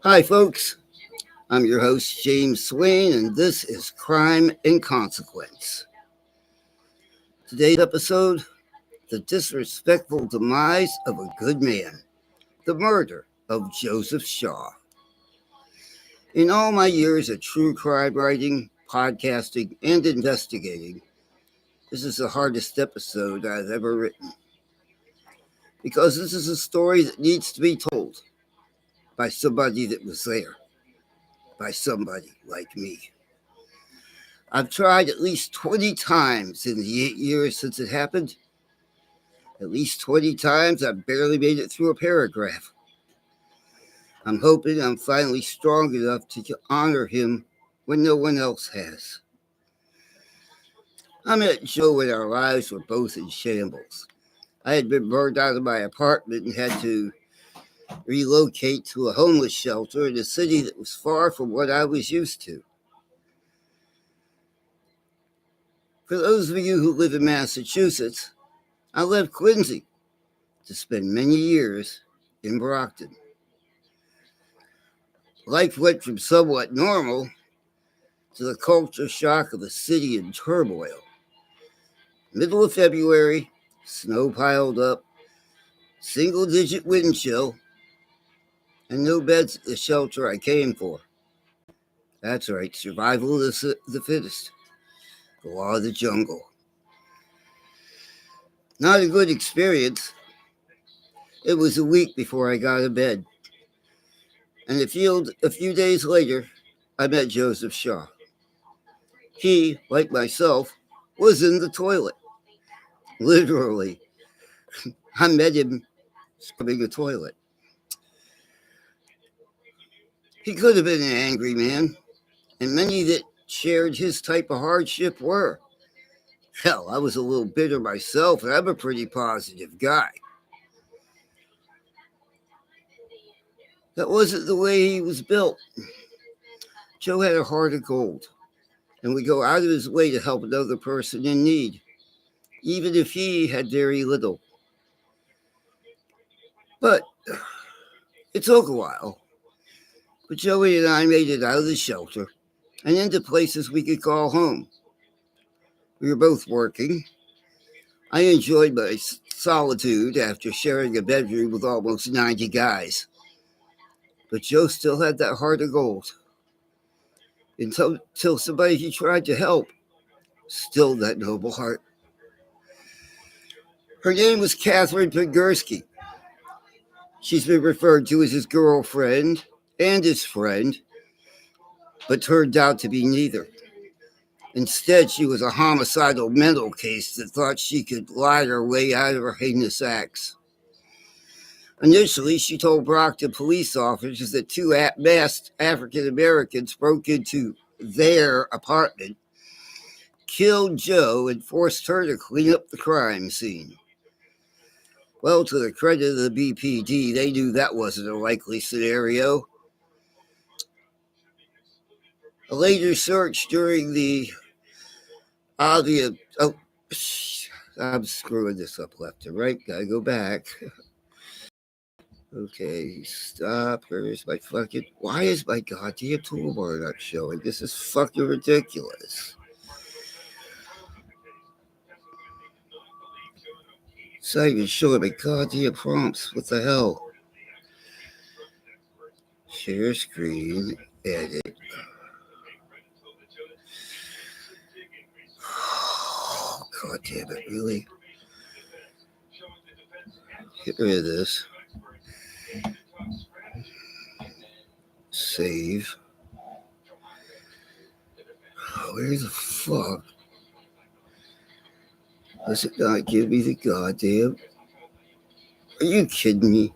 Hi, folks. I'm your host, James Swain, and this is Crime and Consequence. Today's episode: the disrespectful demise of a good man, the murder of Joseph Shaw. In all my years of true crime writing, podcasting, and investigating, this is the hardest episode I've ever written. Because this is a story that needs to be told by somebody that was there, by somebody like me. I've tried at least 20 times in the 8 years since it happened. At least 20 times I've barely made it through a paragraph. I'm hoping I'm finally strong enough to honor him when no one else has. I met Joe when our lives were both in shambles. I had been burned out of my apartment and had to relocate to a homeless shelter in a city that was far from what I was used to. For those of you who live in Massachusetts, I left Quincy to spend many years in Brockton. Life went from somewhat normal to the culture shock of a city in turmoil. Middle of February, snow piled up, single-digit wind chill, and no beds at the shelter I came for. That's right, survival of the fittest. The law of the jungle. Not a good experience. It was a week before I got to bed. And a few days later, I met Joseph Shaw. He, like myself, was in the toilet. Literally. I met him scrubbing a toilet. He could have been an angry man, and many that shared his type of hardship were. Hell, I was a little bitter myself, and I'm a pretty positive guy. That wasn't the way he was built. Joe had a heart of gold, and would go out of his way to help another person in need, even if he had very little. But it took a while. But Joey and I made it out of the shelter and into places we could call home. We were both working. I enjoyed my solitude after sharing a bedroom with almost 90 guys. But Joe still had that heart of gold. Until somebody he tried to help, still that noble heart. Her name was Catherine Pigursky. She's been referred to as his girlfriend and his friend, but turned out to be neither. Instead, she was a homicidal mental case that thought she could lie her way out of her heinous acts. Initially, she told Brockton police officers that two masked African Americans broke into their apartment, killed Joe, and forced her to clean up the crime scene. Well, to the credit of the BPD, they knew that wasn't a likely scenario. A later search during the obvious... Oh, I'm screwing this up left and right. Gotta go back. Okay, stop. Where's my fucking... Why is my goddamn toolbar not showing? This is fucking ridiculous. It's not even showing my goddamn prompts. What the hell? Share screen. Edit. Oh, God damn it, really? Get rid of this. Save. Where the fuck? Does it not give me the goddamn... Are you kidding me?